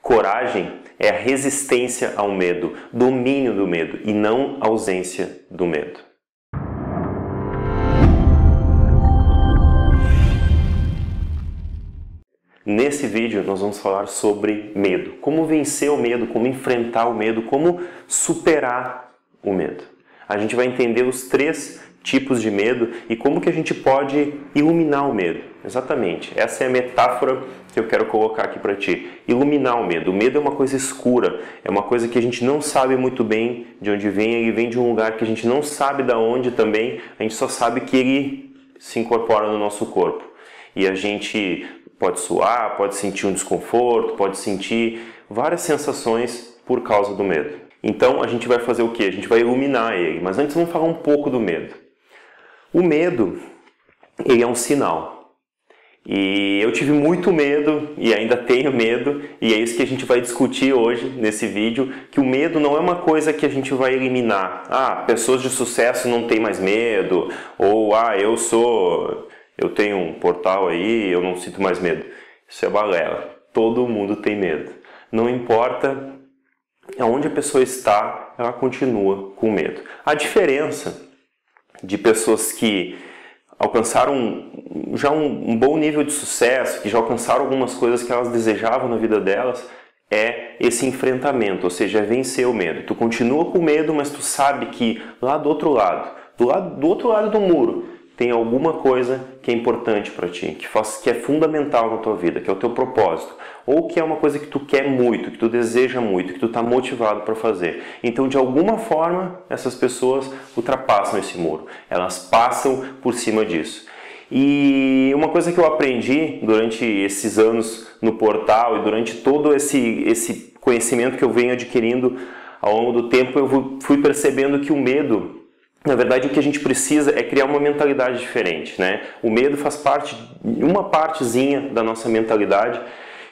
Coragem é a resistência ao medo, domínio do medo e não ausência do medo. Nesse vídeo nós vamos falar sobre medo, como vencer o medo, como enfrentar o medo, como superar o medo. A gente vai entender os 3 tipos de medo e como que a gente pode iluminar o medo. Exatamente, essa é a metáfora que eu quero colocar aqui para ti. Iluminar o medo. O medo é uma coisa escura, é uma coisa que a gente não sabe muito bem de onde vem, ele vem de um lugar que a gente não sabe de onde também, a gente só sabe que ele se incorpora no nosso corpo. E a gente pode suar, pode sentir um desconforto, pode sentir várias sensações por causa do medo. Então a gente vai fazer o quê? A gente vai iluminar ele, mas antes vamos falar um pouco do medo. O medo, ele é um sinal. E eu tive muito medo e ainda tenho medo, e é isso que a gente vai discutir hoje nesse vídeo, que o medo não é uma coisa que a gente vai eliminar. Pessoas de sucesso não têm mais medo, ou eu tenho um portal aí, eu não sinto mais medo. Isso é balela. Todo mundo tem medo. Não importa aonde a pessoa está, ela continua com medo. A diferença de pessoas que alcançaram já um bom nível de sucesso, que já alcançaram algumas coisas que elas desejavam na vida delas, é esse enfrentamento, ou seja, é vencer o medo. Tu continua com medo, mas tu sabe que lá do outro lado do muro, tem alguma coisa que é importante para ti, que é fundamental na tua vida, que é o teu propósito, ou que é uma coisa que tu quer muito, que tu deseja muito, que tu está motivado para fazer. Então, de alguma forma, essas pessoas ultrapassam esse muro, elas passam por cima disso. E uma coisa que eu aprendi durante esses anos no portal e durante todo esse conhecimento que eu venho adquirindo ao longo do tempo, eu fui percebendo que o medo, na verdade, o que a gente precisa é criar uma mentalidade diferente, né? O medo faz parte, uma partezinha da nossa mentalidade,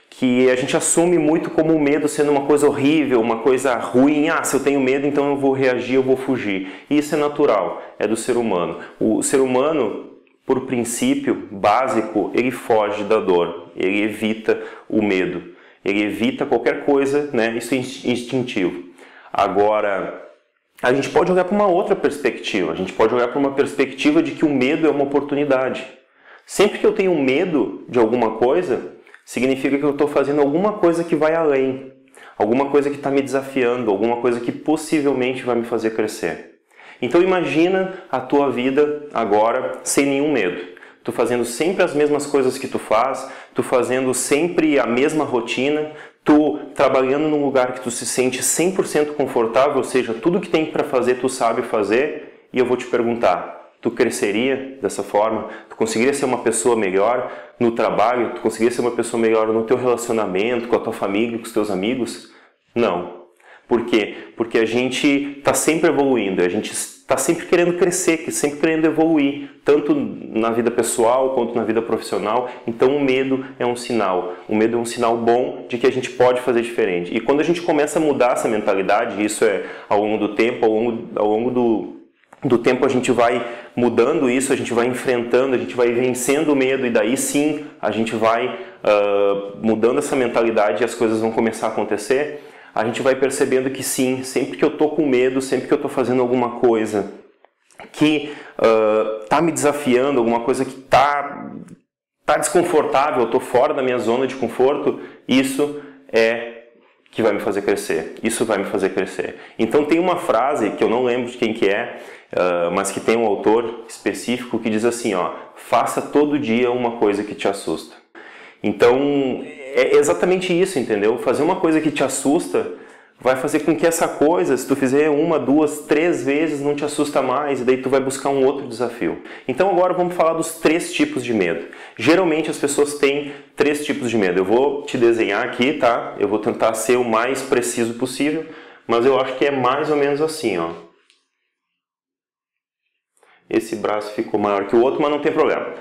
que a gente assume muito como o medo sendo uma coisa horrível, uma coisa ruim. Se eu tenho medo, então eu vou reagir, eu vou fugir. E isso é natural, é do ser humano. O ser humano, por princípio básico, ele foge da dor, ele evita o medo, ele evita qualquer coisa, né? Isso é instintivo. Agora, a gente pode olhar para uma outra perspectiva. A gente pode olhar para uma perspectiva de que o medo é uma oportunidade. Sempre que eu tenho medo de alguma coisa, significa que eu estou fazendo alguma coisa que vai além. Alguma coisa que está me desafiando, alguma coisa que possivelmente vai me fazer crescer. Então imagina a tua vida agora sem nenhum medo. Tu fazendo sempre as mesmas coisas que tu faz, tu fazendo sempre a mesma rotina, tu trabalhando num lugar que tu se sente 100% confortável, ou seja, tudo que tem para fazer tu sabe fazer, e eu vou te perguntar, tu cresceria dessa forma? Tu conseguiria ser uma pessoa melhor no trabalho? Tu conseguiria ser uma pessoa melhor no teu relacionamento, com a tua família, com os teus amigos? Não. Por quê? Porque a gente está sempre evoluindo, a gente está sempre querendo crescer, sempre querendo evoluir, tanto na vida pessoal quanto na vida profissional. Então o medo é um sinal. O medo é um sinal bom de que a gente pode fazer diferente. E quando a gente começa a mudar essa mentalidade, isso é ao longo do tempo, ao longo do tempo a gente vai mudando isso, a gente vai enfrentando, a gente vai vencendo o medo, e daí sim a gente vai mudando essa mentalidade e as coisas vão começar a acontecer. A gente vai percebendo que sim, sempre que eu estou com medo, sempre que eu estou fazendo alguma coisa que está me desafiando, alguma coisa que está desconfortável, eu estou fora da minha zona de conforto, isso é que vai me fazer crescer. Isso vai me fazer crescer. Então tem uma frase que eu não lembro de quem que é, mas que tem um autor específico que diz assim, faça todo dia uma coisa que te assusta. Então é exatamente isso, entendeu? Fazer uma coisa que te assusta vai fazer com que essa coisa, se tu fizer 1, 2, 3 vezes, não te assusta mais, e daí tu vai buscar um outro desafio. Então agora vamos falar dos 3 tipos de medo. Geralmente as pessoas têm 3 tipos de medo. Eu vou te desenhar aqui, tá? Eu vou tentar ser o mais preciso possível, mas eu acho que é mais ou menos assim, Esse braço ficou maior que o outro, mas não tem problema.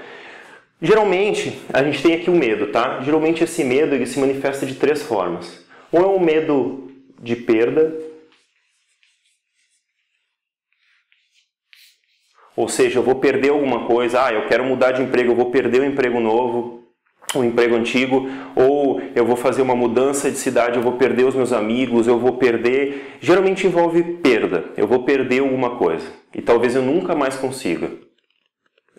Geralmente, a gente tem aqui o medo, tá? Geralmente esse medo ele se manifesta de 3 formas. Ou é um medo de perda, ou seja, eu vou perder alguma coisa, eu quero mudar de emprego, eu vou perder o emprego novo, um emprego antigo, ou eu vou fazer uma mudança de cidade, eu vou perder os meus amigos, eu vou perder... Geralmente envolve perda, eu vou perder alguma coisa e talvez eu nunca mais consiga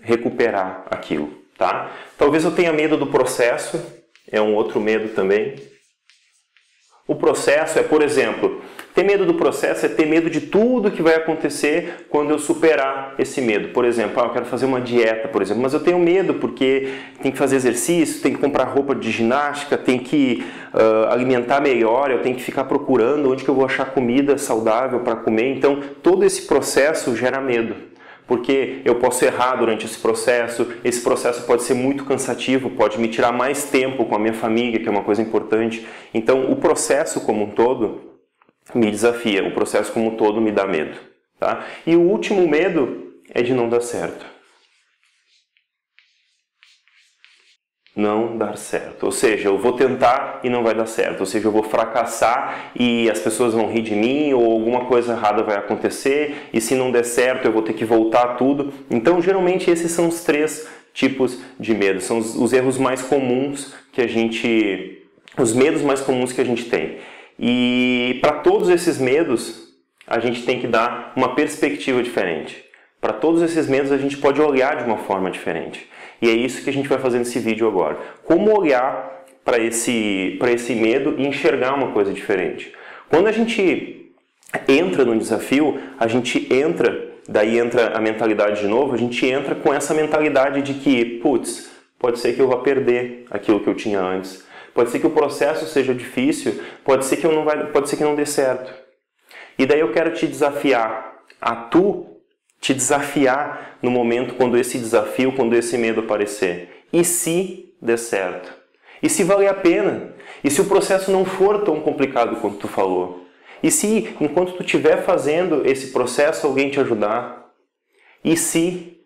recuperar aquilo, tá? Talvez eu tenha medo do processo, é um outro medo também. O processo é, por exemplo, ter medo do processo é ter medo de tudo que vai acontecer quando eu superar esse medo. Por exemplo, eu quero fazer uma dieta, por exemplo, mas eu tenho medo porque tem que fazer exercício, tem que comprar roupa de ginástica, tem que alimentar melhor, eu tenho que ficar procurando onde que eu vou achar comida saudável para comer. Então, todo esse processo gera medo. Porque eu posso errar durante esse processo pode ser muito cansativo, pode me tirar mais tempo com a minha família, que é uma coisa importante. Então, o processo como um todo me desafia, o processo como um todo me dá medo. Tá? E o último medo é de não dar certo. Não dar certo. Ou seja, eu vou tentar e não vai dar certo. Ou seja, eu vou fracassar e as pessoas vão rir de mim ou alguma coisa errada vai acontecer e se não der certo eu vou ter que voltar tudo. Então, geralmente, esses são os 3 tipos de medo. São os erros mais comuns que a gente... Os medos mais comuns que a gente tem. E para todos esses medos, a gente tem que dar uma perspectiva diferente. Para todos esses medos, a gente pode olhar de uma forma diferente. E é isso que a gente vai fazer nesse vídeo agora. Como olhar para esse medo e enxergar uma coisa diferente. Quando a gente entra no desafio, daí entra a mentalidade de novo, a gente entra com essa mentalidade de que, putz, pode ser que eu vá perder aquilo que eu tinha antes. Pode ser que o processo seja difícil, pode ser que não dê certo. E daí eu quero te desafiar te desafiar no momento quando esse medo aparecer. E se der certo? E se valer a pena? E se o processo não for tão complicado quanto tu falou? E se, enquanto tu estiver fazendo esse processo, alguém te ajudar? E se?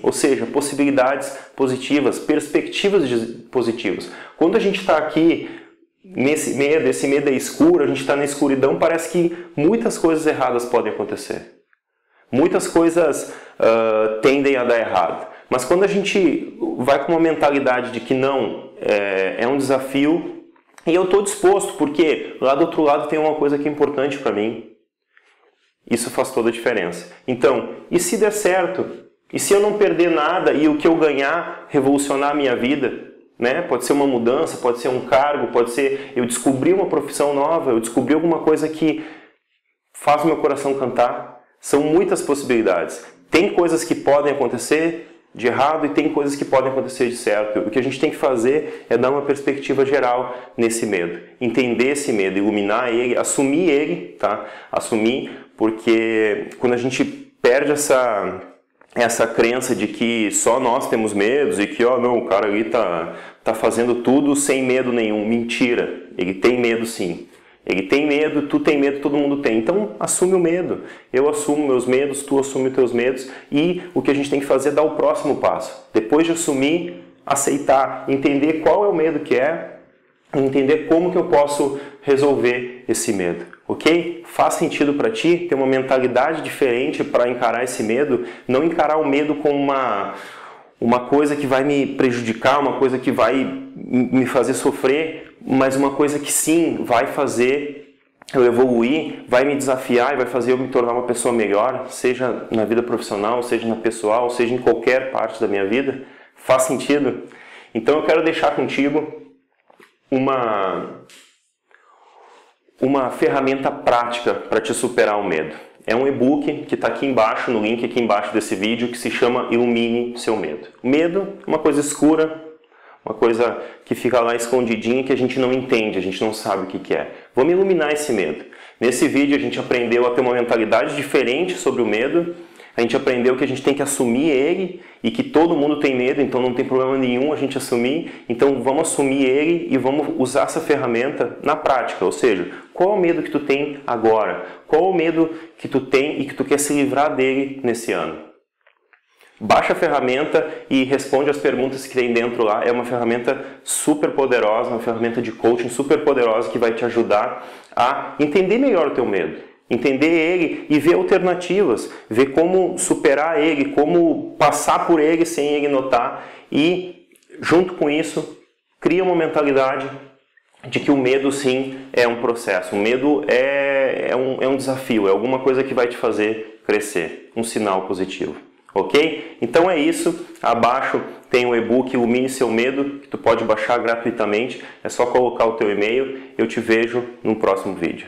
Ou seja, possibilidades positivas, perspectivas positivas. Quando a gente está aqui nesse medo, esse medo é escuro, a gente está na escuridão, parece que muitas coisas erradas podem acontecer. Muitas coisas tendem a dar errado. Mas quando a gente vai com uma mentalidade de que não, é um desafio e eu estou disposto, porque lá do outro lado tem uma coisa que é importante para mim, isso faz toda a diferença. Então, e se der certo? E se eu não perder nada e o que eu ganhar revolucionar a minha vida? Né? Pode ser uma mudança, pode ser um cargo, pode ser eu descobrir uma profissão nova, eu descobrir alguma coisa que faz o meu coração cantar. São muitas possibilidades. Tem coisas que podem acontecer de errado e tem coisas que podem acontecer de certo. O que a gente tem que fazer é dar uma perspectiva geral nesse medo. Entender esse medo, iluminar ele, assumir ele, tá? Assumir, porque quando a gente perde essa crença de que só nós temos medos e que, não, o cara ali tá fazendo tudo sem medo nenhum. Mentira. Ele tem medo sim. Ele tem medo, tu tem medo, todo mundo tem. Então, assume o medo. Eu assumo meus medos, tu assume os teus medos. E o que a gente tem que fazer é dar o próximo passo. Depois de assumir, aceitar, entender qual é o medo que é, entender como que eu posso resolver esse medo. Ok? Faz sentido para ti ter uma mentalidade diferente para encarar esse medo? Não encarar o medo como uma coisa que vai me prejudicar, uma coisa que vai me fazer sofrer, mas uma coisa que sim, vai fazer eu evoluir, vai me desafiar e vai fazer eu me tornar uma pessoa melhor, seja na vida profissional, seja na pessoal, seja em qualquer parte da minha vida. Faz sentido? Então eu quero deixar contigo uma ferramenta prática para te superar o medo. É um e-book que está aqui embaixo, no link aqui embaixo desse vídeo, que se chama Ilumine Seu Medo. Medo é uma coisa escura, uma coisa que fica lá escondidinha que a gente não entende, a gente não sabe o que é. Vamos iluminar esse medo. Nesse vídeo a gente aprendeu a ter uma mentalidade diferente sobre o medo, a gente aprendeu que a gente tem que assumir ele e que todo mundo tem medo, então não tem problema nenhum a gente assumir. Então vamos assumir ele e vamos usar essa ferramenta na prática. Ou seja, qual é o medo que tu tem agora? Qual é o medo que tu tem e que tu quer se livrar dele nesse ano? Baixa a ferramenta e responde as perguntas que tem dentro lá. É uma ferramenta super poderosa, uma ferramenta de coaching super poderosa que vai te ajudar a entender melhor o teu medo. Entender ele e ver alternativas, ver como superar ele, como passar por ele sem ele notar e junto com isso, cria uma mentalidade de que o medo sim é um processo, o medo é um desafio, é alguma coisa que vai te fazer crescer, um sinal positivo, ok? Então é isso, abaixo tem o e-book Ilumine Seu Medo, que tu pode baixar gratuitamente, é só colocar o teu e-mail, eu te vejo no próximo vídeo.